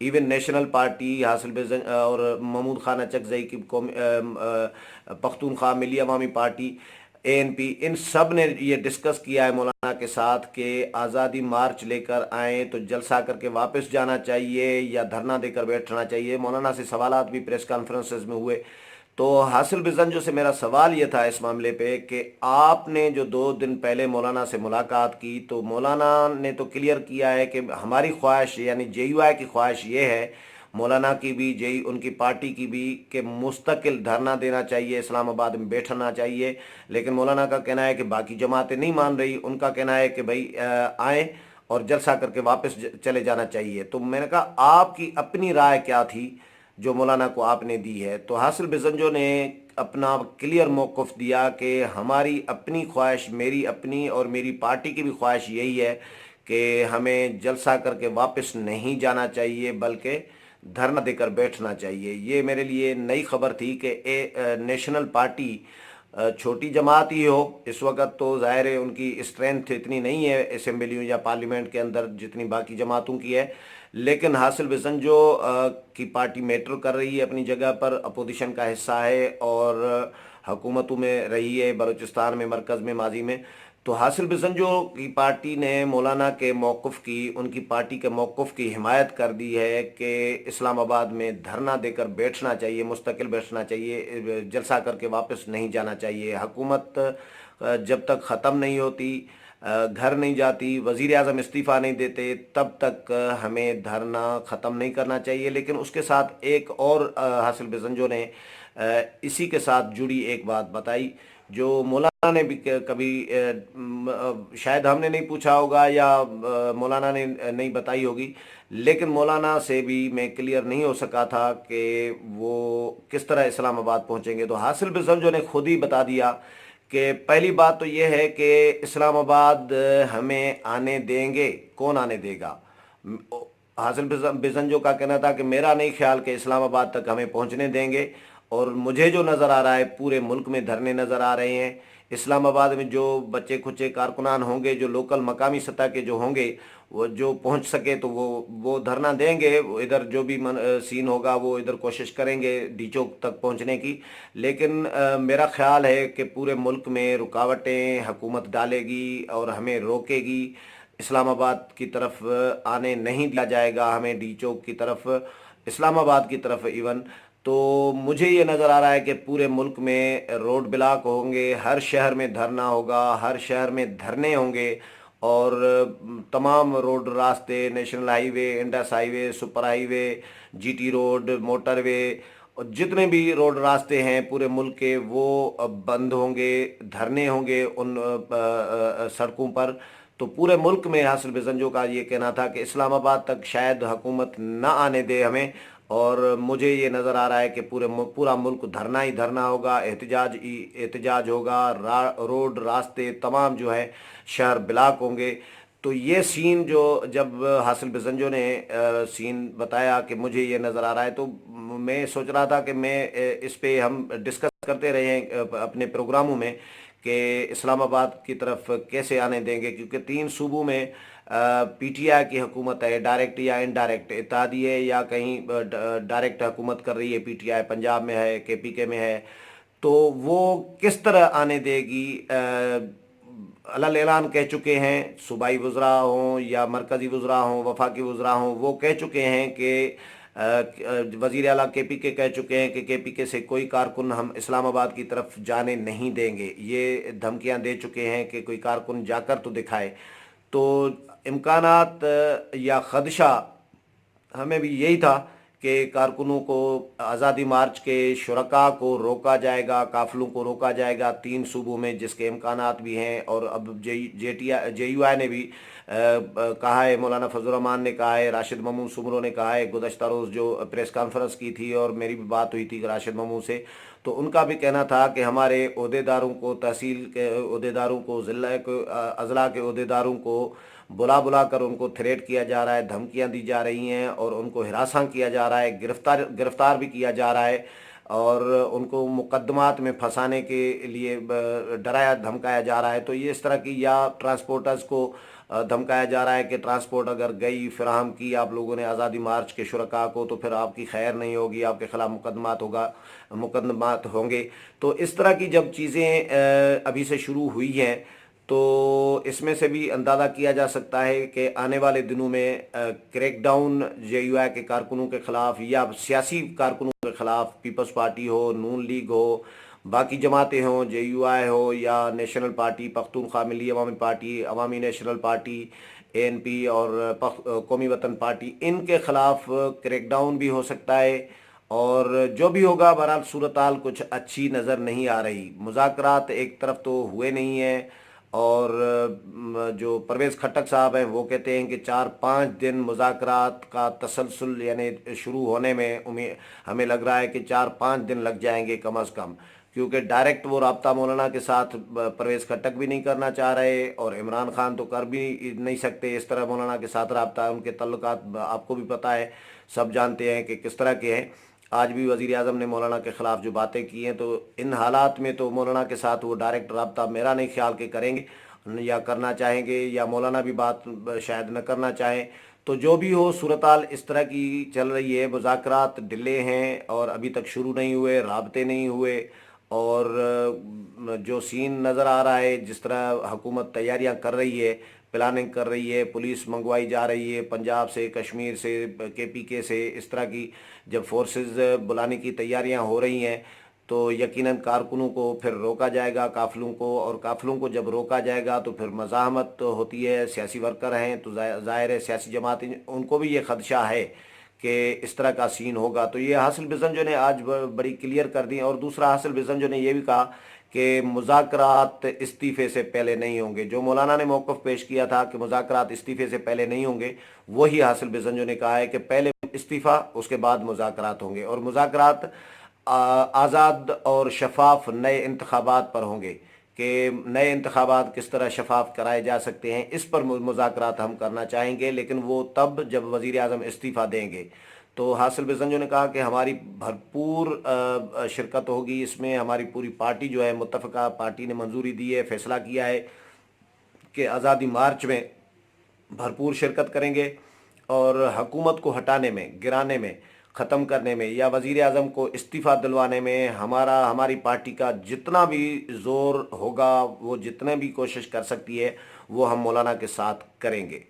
Even national party حاصل بزن اور محمود خان اچکزئی کی پختونخوا ملی عوامی پارٹی ANP، ان سب نے یہ ڈسکس کیا ہے مولانا کے ساتھ کہ آزادی مارچ لے کر آئیں تو جلسہ کر کے واپس جانا چاہیے یا دھرنا دے کر بیٹھنا چاہیے۔ مولانا سے سوالات بھی پریس کانفرنسز میں ہوئے، تو حاصل بزنجو سے میرا سوال یہ تھا اس معاملے پہ کہ آپ نے جو 2 دن پہلے مولانا سے ملاقات کی تو مولانا نے تو کلیئر کیا ہے کہ ہماری خواہش یعنی JUI کی خواہش یہ ہے، مولانا کی بھی ان کی پارٹی کی بھی، کہ مستقل دھرنا دینا چاہیے، اسلام آباد میں بیٹھنا چاہیے۔ لیکن مولانا کا کہنا ہے کہ باقی جماعتیں نہیں مان رہی، ان کا کہنا ہے کہ بھائی آئیں اور جلسہ کر کے واپس چلے جانا چاہیے۔ تو میں نے کہا آپ کی اپنی رائے کیا تھی جو مولانا کو آپ نے دی ہے؟ تو حاصل بزنجو نے اپنا کلیئر موقف دیا کہ ہماری اپنی خواہش، میری اپنی اور میری پارٹی کی بھی خواہش یہی ہے کہ ہمیں جلسہ کر کے واپس نہیں جانا چاہیے بلکہ دھرنا دے کر بیٹھنا چاہیے۔ یہ میرے لیے نئی خبر تھی کہ نیشنل پارٹی چھوٹی جماعت ہی ہو اس وقت، تو ظاہر ہے ان کی اسٹرینتھ اتنی نہیں ہے اسمبلیوں یا پارلیمنٹ کے اندر جتنی باقی جماعتوں کی ہے، لیکن حاصل بزنجو کی پارٹی میٹر کر رہی ہے اپنی جگہ پر، اپوزیشن کا حصہ ہے اور حکومتوں میں رہی ہے بلوچستان میں، مرکز میں، ماضی میں۔ تو حاصل بزنجو کی پارٹی نے مولانا کے موقف کی، ان کی پارٹی کے موقف کی حمایت کر دی ہے کہ اسلام آباد میں دھرنا دے کر بیٹھنا چاہیے، مستقل بیٹھنا چاہیے، جلسہ کر کے واپس نہیں جانا چاہیے۔ حکومت جب تک ختم نہیں ہوتی، گھر نہیں جاتی، وزیر اعظم استعفیٰ نہیں دیتے، تب تک ہمیں دھرنا ختم نہیں کرنا چاہیے۔ لیکن اس کے ساتھ ایک اور حاصل بزنجو نے اسی کے ساتھ جڑی ایک بات بتائی جو مولانا نے بھی کبھی شاید ہم نے نہیں پوچھا ہوگا یا مولانا نے نہیں بتائی ہوگی، لیکن مولانا سے بھی میں کلیئر نہیں ہو سکا تھا کہ وہ کس طرح اسلام آباد پہنچیں گے۔ تو حاصل بزنجو نے خود ہی بتا دیا کہ پہلی بات تو یہ ہے کہ اسلام آباد ہمیں آنے دیں گے، کون آنے دے گا؟ حاصل بزنجو کا کہنا تھا کہ میرا نہیں خیال کہ اسلام آباد تک ہمیں پہنچنے دیں گے، اور مجھے جو نظر آ رہا ہے پورے ملک میں دھرنے نظر آ رہے ہیں۔ اسلام آباد میں جو بچے کچے کارکنان ہوں گے، جو لوکل مقامی سطح کے جو ہوں گے، وہ جو پہنچ سکے تو وہ دھرنا دیں گے، ادھر جو بھی سین ہوگا وہ ادھر کوشش کریں گے ڈی چوک تک پہنچنے کی۔ لیکن میرا خیال ہے کہ پورے ملک میں رکاوٹیں حکومت ڈالے گی اور ہمیں روکے گی، اسلام آباد کی طرف آنے نہیں دیا جائے گا، ہمیں ڈی چوک کی طرف، اسلام آباد کی طرف ایون۔ تو مجھے یہ نظر آ رہا ہے کہ پورے ملک میں روڈ بلاک ہوں گے، ہر شہر میں دھرنا ہوگا، ہر شہر میں دھرنے ہوں گے، اور تمام روڈ راستے، نیشنل ہائی وے، انڈس ہائی وے، سپر ہائی وے، GT روڈ، موٹر وے، اور جتنے بھی روڈ راستے ہیں پورے ملک کے وہ بند ہوں گے، دھرنے ہوں گے ان سڑکوں پر۔ تو پورے ملک میں حاصل بزنجو کا یہ کہنا تھا کہ اسلام آباد تک شاید حکومت نہ آنے دے ہمیں، اور مجھے یہ نظر آ رہا ہے کہ پورا ملک دھرنا ہی دھرنا ہوگا، احتجاج ہوگا، روڈ راستے تمام جو ہے شہر بلاک ہوں گے۔ تو یہ سین جو جب حاصل بزنجو نے سین بتایا کہ مجھے یہ نظر آ رہا ہے، تو میں سوچ رہا تھا کہ میں اس پہ ہم ڈسکس کرتے رہے ہیں اپنے پروگراموں میں کہ اسلام آباد کی طرف کیسے آنے دیں گے، کیونکہ 3 صوبوں میں PTI کی حکومت ہے، ڈائریکٹ یا انڈائریکٹ، اتحادی ہے یا کہیں ڈائریکٹ حکومت کر رہی ہے PTI، پنجاب میں ہے، KPK میں ہے، تو وہ کس طرح آنے دے گی؟ علل اعلان کہہ چکے ہیں، صوبائی وزراء ہوں یا مرکزی وزراء ہوں، وفاقی وزراء ہوں، وہ کہہ چکے ہیں کہ وزیر اعلیٰ KPK کہہ چکے ہیں کہ KPK سے کوئی کارکن ہم اسلام آباد کی طرف جانے نہیں دیں گے، یہ دھمکیاں دے چکے ہیں کہ کوئی کارکن جا کر تو دکھائے۔ تو امکانات یا خدشہ ہمیں بھی یہی تھا کہ کارکنوں کو، آزادی مارچ کے شرکاء کو روکا جائے گا، قافلوں کو روکا جائے گا 3 صوبوں میں، جس کے امکانات بھی ہیں۔ اور اب JUI نے بھی کہا ہے، مولانا فضل الرحمان نے کہا ہے، راشد ممون سمرو نے کہا ہے گزشتہ روز جو پریس کانفرنس کی تھی، اور میری بھی بات ہوئی تھی راشد ممون سے، تو ان کا بھی کہنا تھا کہ ہمارے عہدیداروں کو، تحصیل کے عہدیداروں کو، اضلاع کے عہدیداروں کو بلا کر ان کو تھریٹ کیا جا رہا ہے، دھمکیاں دی جا رہی ہیں، اور ان کو ہراساں کیا جا رہا ہے، گرفتار بھی کیا جا رہا ہے، اور ان کو مقدمات میں پھنسانے کے لیے ڈرایا دھمکایا جا رہا ہے۔ تو یہ اس طرح کی، یا ٹرانسپورٹرز کو دھمکایا جا رہا ہے کہ ٹرانسپورٹ اگر گئی فراہم کی آپ لوگوں نے آزادی مارچ کے شرکاء کو تو پھر آپ کی خیر نہیں ہوگی، آپ کے خلاف مقدمات ہوں گے۔ تو اس طرح کی جب چیزیں ابھی سے شروع ہوئی ہیں تو اس میں سے بھی اندازہ کیا جا سکتا ہے کہ آنے والے دنوں میں کریک ڈاؤن جے یو آئی کے کارکنوں کے خلاف یا سیاسی کارکنوں کے خلاف، پیپلز پارٹی ہو، نون لیگ ہو، باقی جماعتیں ہوں، جے یو آئی ہو یا نیشنل پارٹی پختونخوا ملی عوامی پارٹی، عوامی نیشنل پارٹی، اے این پی اور قومی وطن پارٹی، ان کے خلاف کریک ڈاؤن بھی ہو سکتا ہے۔ اور جو بھی ہوگا بہرحال صورتحال کچھ اچھی نظر نہیں آ رہی۔ مذاکرات ایک طرف تو ہوئے نہیں ہیں، اور جو پرویز خٹک صاحب ہیں وہ کہتے ہیں کہ 4-5 دن مذاکرات کا تسلسل یعنی شروع ہونے میں ہمیں لگ رہا ہے کہ 4-5 دن لگ جائیں گے کم از کم، کیونکہ ڈائریکٹ وہ رابطہ مولانا کے ساتھ پرویز خٹک بھی نہیں کرنا چاہ رہے، اور عمران خان تو کر بھی نہیں سکتے اس طرح مولانا کے ساتھ رابطہ۔ ان کے تعلقات آپ کو بھی پتہ ہے، سب جانتے ہیں کہ کس طرح کے ہیں۔ آج بھی وزیر اعظم نے مولانا کے خلاف جو باتیں کی ہیں، تو ان حالات میں تو مولانا کے ساتھ وہ ڈائریکٹ رابطہ میرا نہیں خیال کہ کریں گے یا کرنا چاہیں گے، یا مولانا بھی بات شاید نہ کرنا چاہیں۔ تو جو بھی ہو صورتحال اس طرح کی چل رہی ہے، مذاکرات ڈلے ہیں اور ابھی تک شروع نہیں ہوئے، رابطے نہیں ہوئے، اور جو سین نظر آ رہا ہے جس طرح حکومت تیاریاں کر رہی ہے، پلاننگ کر رہی ہے، پولیس منگوائی جا رہی ہے پنجاب سے، کشمیر سے، کے پی کے سے، اس طرح کی جب فورسز بلانے کی تیاریاں ہو رہی ہیں تو یقیناً کارکنوں کو پھر روکا جائے گا، قافلوں کو، اور قافلوں کو جب روکا جائے گا تو پھر مزاحمت ہوتی ہے۔ سیاسی ورکر ہیں تو ظاہر ہے سیاسی جماعتیں، ان کو بھی یہ خدشہ ہے کہ اس طرح کا سین ہوگا۔ تو یہ حاصل بزن جو نے آج بڑی کلیئر کر دی، اور دوسرا حاصل بزن جو نے یہ بھی کہا کہ مذاکرات استعفے سے پہلے نہیں ہوں گے۔ جو مولانا نے موقف پیش کیا تھا کہ مذاکرات استعفے سے پہلے نہیں ہوں گے، وہی حاصل بزن جو نے کہا ہے کہ پہلے استعفیٰ اس کے بعد مذاکرات ہوں گے، اور مذاکرات آزاد اور شفاف نئے انتخابات پر ہوں گے، کہ نئے انتخابات کس طرح شفاف کرائے جا سکتے ہیں، اس پر مذاکرات ہم کرنا چاہیں گے، لیکن وہ تب جب وزیر اعظم استعفیٰ دیں گے۔ تو حاصل بزنجو نے کہا کہ ہماری بھرپور شرکت ہوگی اس میں، ہماری پوری پارٹی جو ہے متفقہ پارٹی نے منظوری دی ہے، فیصلہ کیا ہے کہ آزادی مارچ میں بھرپور شرکت کریں گے، اور حکومت کو ہٹانے میں، گرانے میں، ختم کرنے میں، یا وزیر اعظم کو استعفیٰ دلوانے میں ہماری پارٹی کا جتنا بھی زور ہوگا، وہ جتنے بھی کوشش کر سکتی ہے وہ ہم مولانا کے ساتھ کریں گے۔